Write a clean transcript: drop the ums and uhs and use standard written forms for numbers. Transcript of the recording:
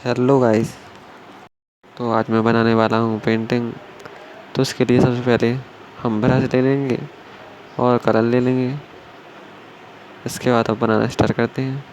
Hello guys. तो आज मैं बनाने वाला हूँ पेंटिंग। तो उसके लिए सबसे पहले हम ब्रश ले लेंगे और कलर ले लेंगे। इसके बाद अब बनाना स्टार्ट करते हैं।